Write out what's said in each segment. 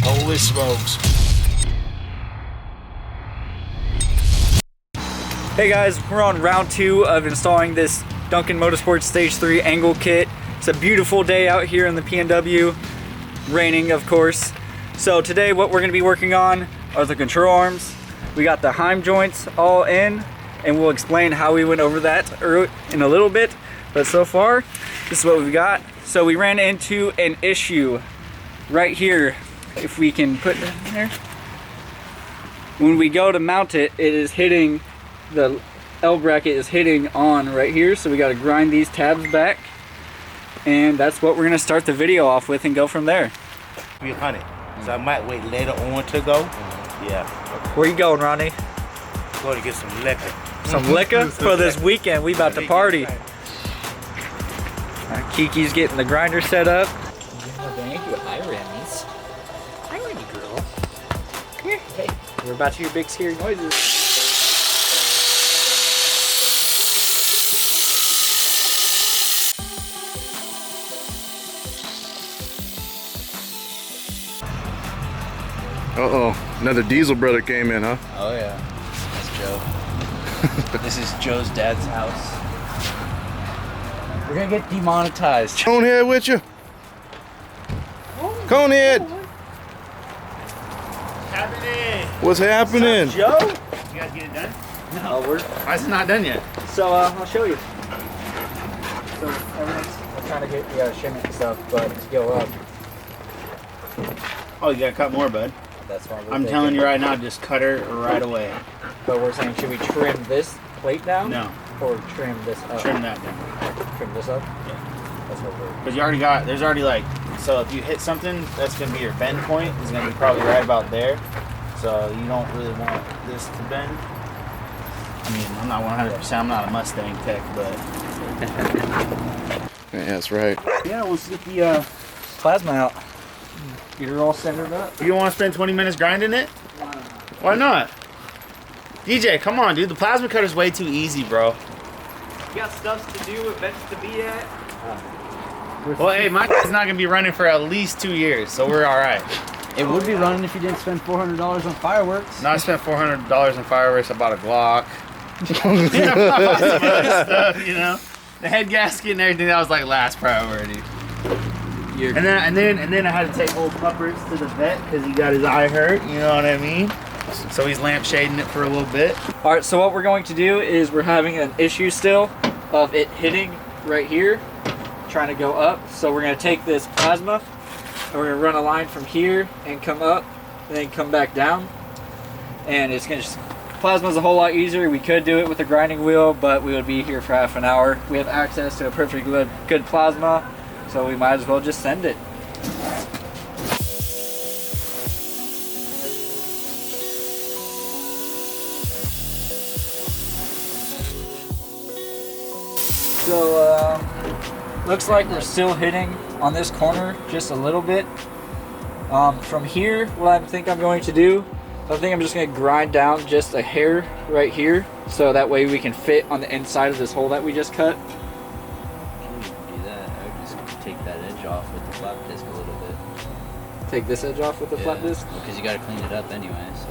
Holy smokes. Hey guys, we're on round 2 of installing this Duncan Motorsports Stage 3 angle kit. It's a beautiful day out here in the PNW, raining of course. So today what we're going to be working on are the control arms. We got the Heim joints all in, and we'll explain how we went over that in a little bit. But so far, this is what we've got. So we ran into an issue right here. If we can put it in there. When we go to mount it, it is hitting, the L bracket is hitting on right here. So we got to grind these tabs back. And that's what we're going to start the video off with and go from there. 300. So I might wait later on to go. Yeah. Where you going, Ronnie? Going to get some liquor. Some liquor for this weekend. We about to party. Kiki's getting the grinder set up. Thank you. Hi, Remy's. Hi, Remy girl. Come here. Hey, we're about to hear big scary noises. Uh-oh, another Diesel brother came in, huh? Oh yeah, that's Joe. This is Joe's dad's house. We're gonna get demonetized. Conehead with you? Conehead! Happening. What's happening? Joe? You guys get it done? No, Why is it not done yet? So I'll show you. So everything's, I'm trying to get the shimmy and stuff, but to go up. Oh, you gotta cut more, bud. That's why I'm telling you right now, just cut her right away. But we're saying, should we trim this plate down? No. Or trim this up? Trim that down. Trim this up? Yeah. That's what we're... Because you already got, there's already like, so if you hit something, that's gonna be your bend point. It's gonna be probably right about there. So you don't really want this to bend. I mean, I'm not 100%, I'm not a Mustang tech, but. Yeah, that's right. Yeah, let's get the, plasma out. Get her all centered up. You don't want to spend 20 minutes grinding it? Why not? DJ, come on, dude. The plasma cutter's way too easy, bro. You got stuff to do, events to be at. Well, hey, my is not going to be running for at least 2 years, so we're all right. It would be running if you didn't spend $400 on fireworks. No, I spent $400 on fireworks. I bought a Glock. Stuff, you know? The head gasket and everything, that was like last priority. And then I had to take old Puppers to the vet because he got his eye hurt, you know what I mean? So he's lampshading it for a little bit. Alright, so what we're going to do is we're having an issue still of it hitting right here, trying to go up. So we're going to take this plasma and we're going to run a line from here and come up and then come back down. And it's going to just, plasma's a whole lot easier. We could do it with a grinding wheel, but we would be here for half an hour. We have access to a perfectly good plasma, so we might as well just send it. So, looks like we're still hitting on this corner just a little bit. From here, what I think I'm going to do, I think I'm just going to grind down just a hair right here, so that way we can fit on the inside of this hole that we just cut. I wouldn't do that. I would just take that edge off with the flap disc a little bit. Take this edge off with the flap disc? Because you got to clean it up anyway, so.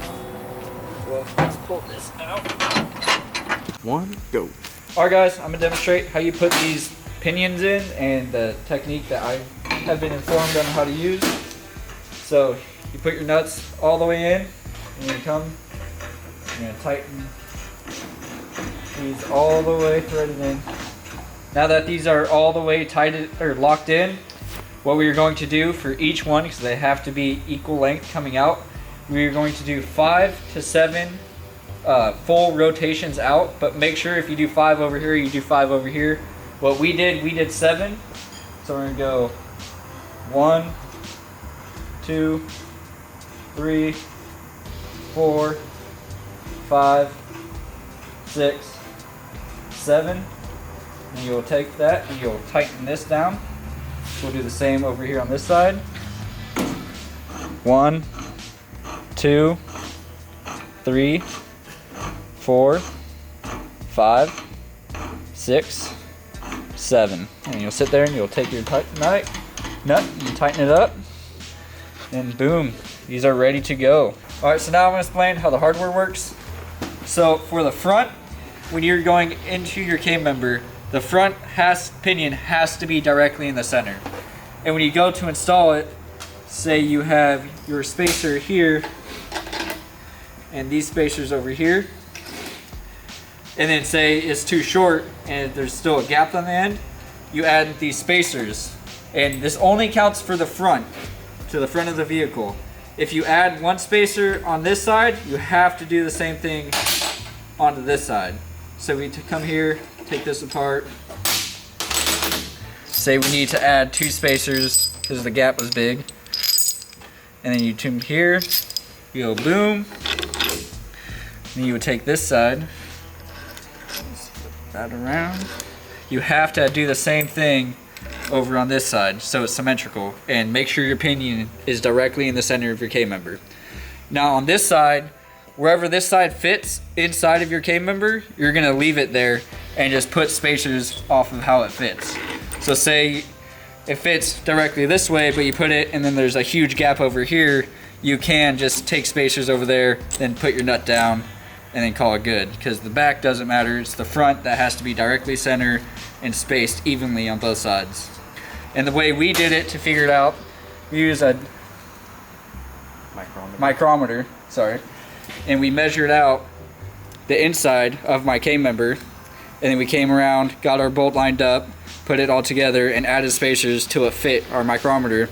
Well, let's pull this out. One, go. Alright guys, I'm going to demonstrate how you put these pinions in and the technique that I have been informed on how to use. So you put your nuts all the way in, and you're going to tighten these all the way threaded in. Now that these are all the way tighted or locked in, what we are going to do for each one, because they have to be equal length coming out, we are going to do 5 to 7 full rotations out, but make sure if you do 5 over here, you do 5 over here. What we did 7, so we're gonna go 1, 2, 3, 4, 5, 6, 7, and you'll take that and you'll tighten this down. We'll do the same over here on this side. 1, 2, 3, 4, 5, 6, 7. And you'll sit there and you'll take your nut and tighten it up, and boom, these are ready to go. All right, so now I'm gonna explain how the hardware works. So for the front, when you're going into your K member, the front pinion has to be directly in the center. And when you go to install it, say you have your spacer here and these spacers over here, and then say it's too short and there's still a gap on the end, you add these spacers. And this only counts for the front, to the front of the vehicle. If you add one spacer on this side, you have to do the same thing onto this side. So we come here, take this apart. Say we need to add 2 spacers because the gap was big. And then you tune here, you go boom. Then you would take this side, flip that around. You have to do the same thing over on this side so it's symmetrical, and make sure your pinion is directly in the center of your K member. Now on this side, wherever this side fits inside of your K member, you're gonna leave it there and just put spacers off of how it fits. So say it fits directly this way, but you put it and then there's a huge gap over here, you can just take spacers over there, then put your nut down and then call it good, because the back doesn't matter, it's the front that has to be directly center and spaced evenly on both sides. And the way we did it to figure it out, we use a micrometer, sorry, and we measured out the inside of my K member, and then we came around, got our bolt lined up, put it all together, and added spacers till it fit our micrometer,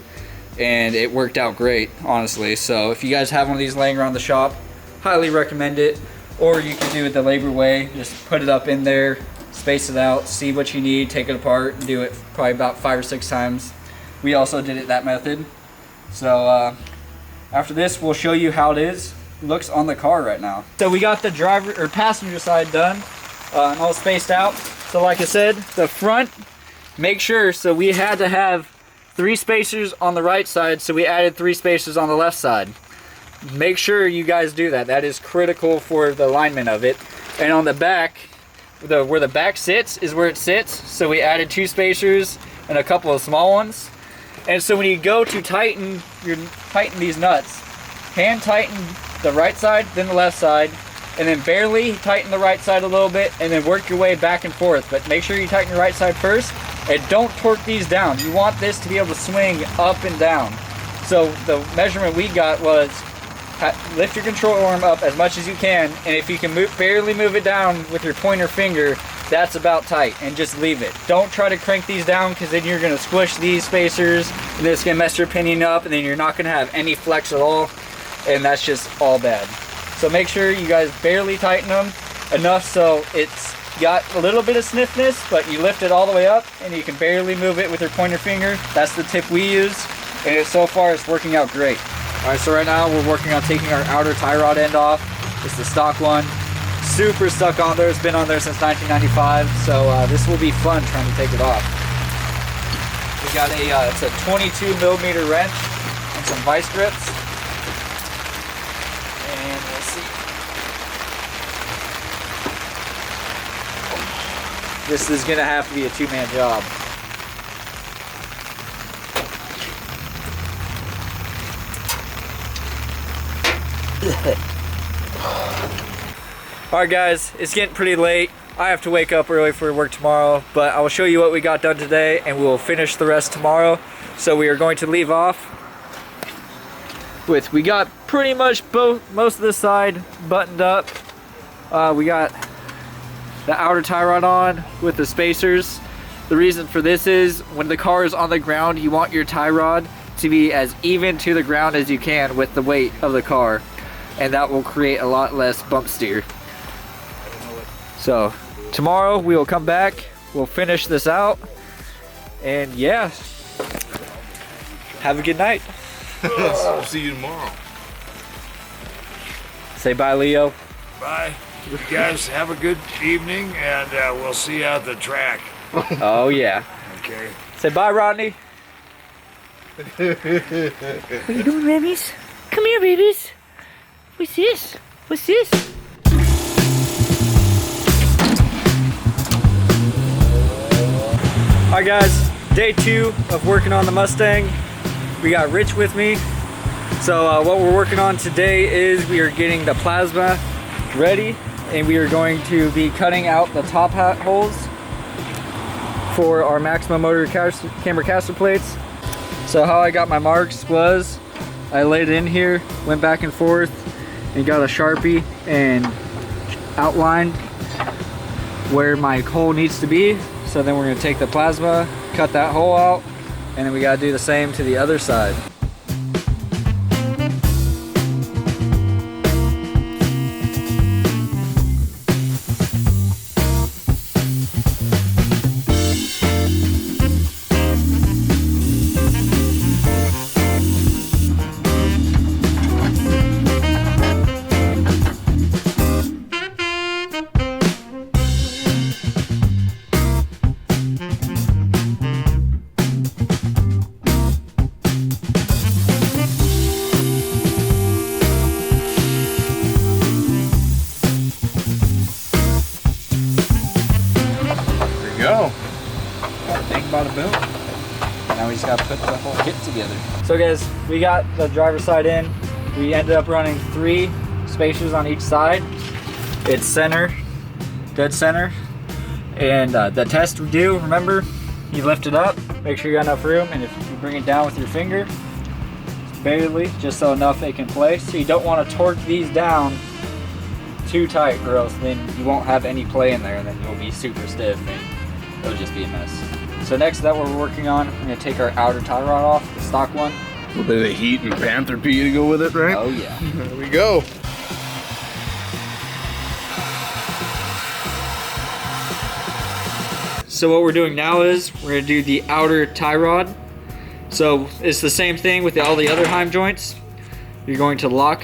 and it worked out great, honestly. So if you guys have one of these laying around the shop, highly recommend it. Or you can do it the labor way, just put it up in there, space it out, see what you need, take it apart, and do it probably about 5 or 6 times. We also did it that method. So after this, we'll show you how it looks on the car right now. So we got the driver or passenger side done and all spaced out. So like I said, the front, make sure, so we had to have 3 spacers on the right side, so we added 3 spacers on the left side. Make sure you guys do that. That is critical for the alignment of it. And on the back, where the back sits is where it sits, so we added 2 spacers and a couple of small ones. And so when you go to tighten these nuts, hand tighten the right side, then the left side, and then barely tighten the right side a little bit, and then work your way back and forth. But make sure you tighten your right side first, and don't torque these down. You want this to be able to swing up and down. So the measurement we got was lift your control arm up as much as you can, and if you can barely move it down with your pointer finger, that's about tight, and just leave it. Don't try to crank these down, because then you're going to squish these spacers and it's going to mess your pinion up, and then you're not going to have any flex at all, and that's just all bad. So make sure you guys barely tighten them enough so it's got a little bit of stiffness, but you lift it all the way up and you can barely move it with your pointer finger. That's the tip we use, and so far it's working out great. Alright, so right now we're working on taking our outer tie rod end off. It's the stock one. Super stuck on there. It's been on there since 1995, so this will be fun trying to take it off. We got it's a 22 millimeter wrench and some vice grips. And we'll see. This is gonna have to be a 2-man job. Alright guys, it's getting pretty late. I have to wake up early for work tomorrow, but I will show you what we got done today and we will finish the rest tomorrow. So we are going to leave off with, we got pretty much most of this side buttoned up. We got the outer tie rod on with the spacers. The reason for this is when the car is on the ground, you want your tie rod to be as even to the ground as you can with the weight of the car, and that will create a lot less bump steer. So tomorrow we will come back, we'll finish this out, and yeah, have a good night. I'll see you tomorrow. Say bye, Leo. Bye. You guys have a good evening, and we'll see you at the track. Oh yeah. Okay. Say bye, Rodney. What are you doing, babies? Come here, babies. What's this? What's this? Alright guys, day 2 of working on the Mustang. We got Rich with me. So what we're working on today is we are getting the plasma ready, and we are going to be cutting out the top hat holes for our Maxima motor camber caster plates. So how I got my marks was I laid it in here, went back and forth, and got a Sharpie and outlined where my hole needs to be. So then we're going to take the plasma, cut that hole out, and then we got to do the same to the other side. Go. Bang, bada boom. Now we just gotta put the whole kit together. So guys, we got the driver's side in. We ended up running 3 spacers on each side. It's center, dead center. And the test we do, remember, you lift it up, make sure you got enough room, and if you bring it down with your finger, barely, just so enough they can play. So you don't want to torque these down too tight, or else then you won't have any play in there, and then you'll be super stiff and it'll just be a mess. So next that what we're working on, we're gonna take our outer tie rod off, the stock one. A little bit of heat and Panther pee to go with it, right? Oh yeah. There we go. So what we're doing now is we're gonna do the outer tie rod. So it's the same thing with all the other Heim joints. You're going to lock,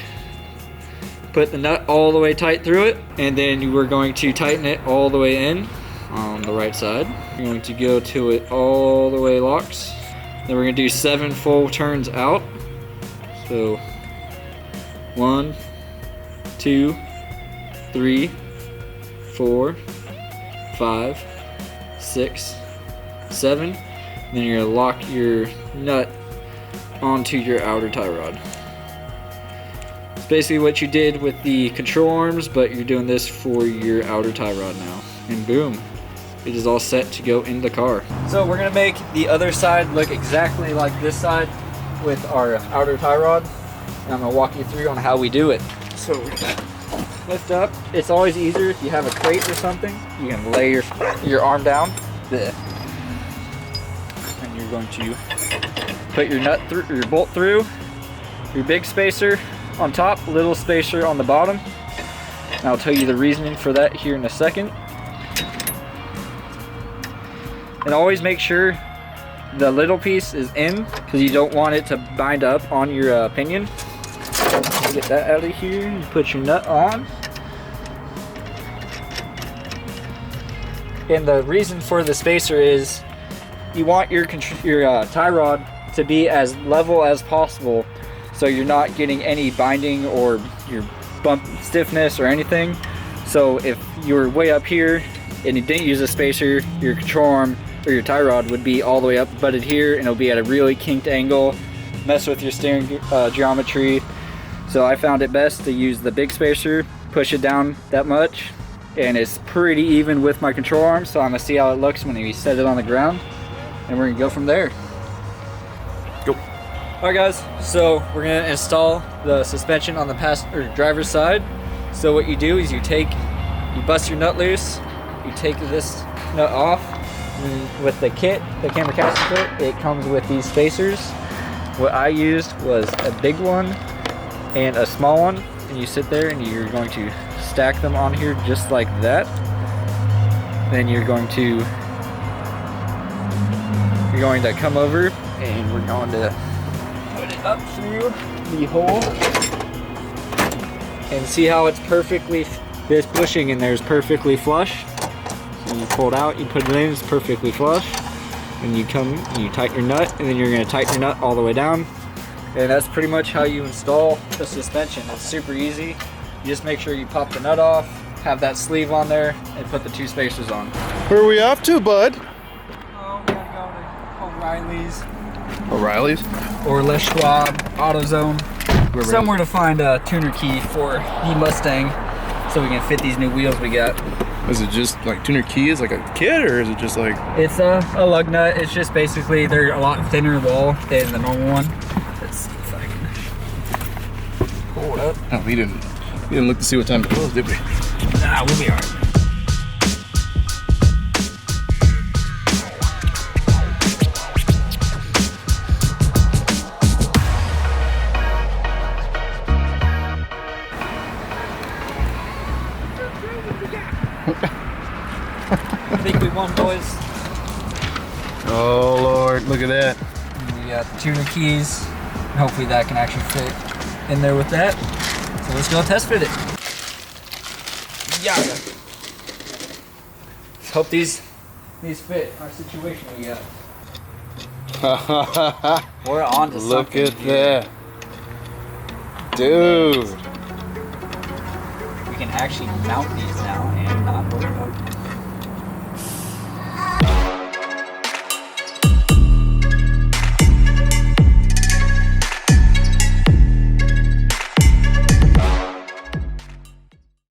put the nut all the way tight through it, and then you are going to tighten it all the way in on the right side. You're going to go to it all the way locks. Then we're gonna do 7 full turns out. So 1, 2, 3, 4, 5, 6, 7. Then you're gonna lock your nut onto your outer tie rod. It's basically what you did with the control arms, but you're doing this for your outer tie rod now. And boom, it is all set to go in the car. So we're gonna make the other side look exactly like this side with our outer tie rod. And I'm gonna walk you through on how we do it. So we're gonna lift up. It's always easier if you have a crate or something. You can lay your arm down. There. And you're going to put your nut through, your bolt through, your big spacer on top, little spacer on the bottom. And I'll tell you the reasoning for that here in a second. And always make sure the little piece is in, because you don't want it to bind up on your pinion. Get that out of here. You put your nut on. And the reason for the spacer is you want your tie rod to be as level as possible, so you're not getting any binding or your bump stiffness or anything. So if you're way up here and you didn't use a spacer, your control arm or your tie rod would be all the way up butted here, and it'll be at a really kinked angle, mess with your steering geometry. So I found it best to use the big spacer, push it down that much, and it's pretty even with my control arm. So I'm gonna see how it looks when we set it on the ground, and we're gonna go from there. Go. All right guys, so we're gonna install the suspension on the driver's side. So what you do is you bust your nut loose, you take this nut off, and with the kit, the camber caster kit, it comes with these spacers. What I used was a big one and a small one, and you sit there and you're going to stack them on here just like that. Then you're going to come over, and we're going to put it up through the hole and see how it's perfectly, this bushing in there is perfectly flush. So you pull it out, you put it in, it's perfectly flush, and you tighten your nut, and then you're going to tighten your nut all the way down. And that's pretty much how you install the suspension. It's super easy. You just make sure you pop the nut off, have that sleeve on there, and put the 2 spacers on. Where are we off to, bud? Oh, we're gonna O'Reilly's O'Reilly's? or Les Schwab, AutoZone. Somewhere to find a tuner key for the Mustang so we can fit these new wheels we got. Is it just like tuner keys, like a kit, or is it just like? It's a lug nut. It's just basically they're a lot thinner wall than the normal one. Let's see if I can pull it up. Oh, we didn't look to see what time it was, did we? Nah, we'll be alright. I think we won, boys. Oh Lord, look at that. We got the tuner keys. Hopefully that can actually fit in there with that. So let's go test fit it. Yeah. Let's hope these fit our situation we got. We're on to Look something at here. that. Dude. We can actually mount these now and not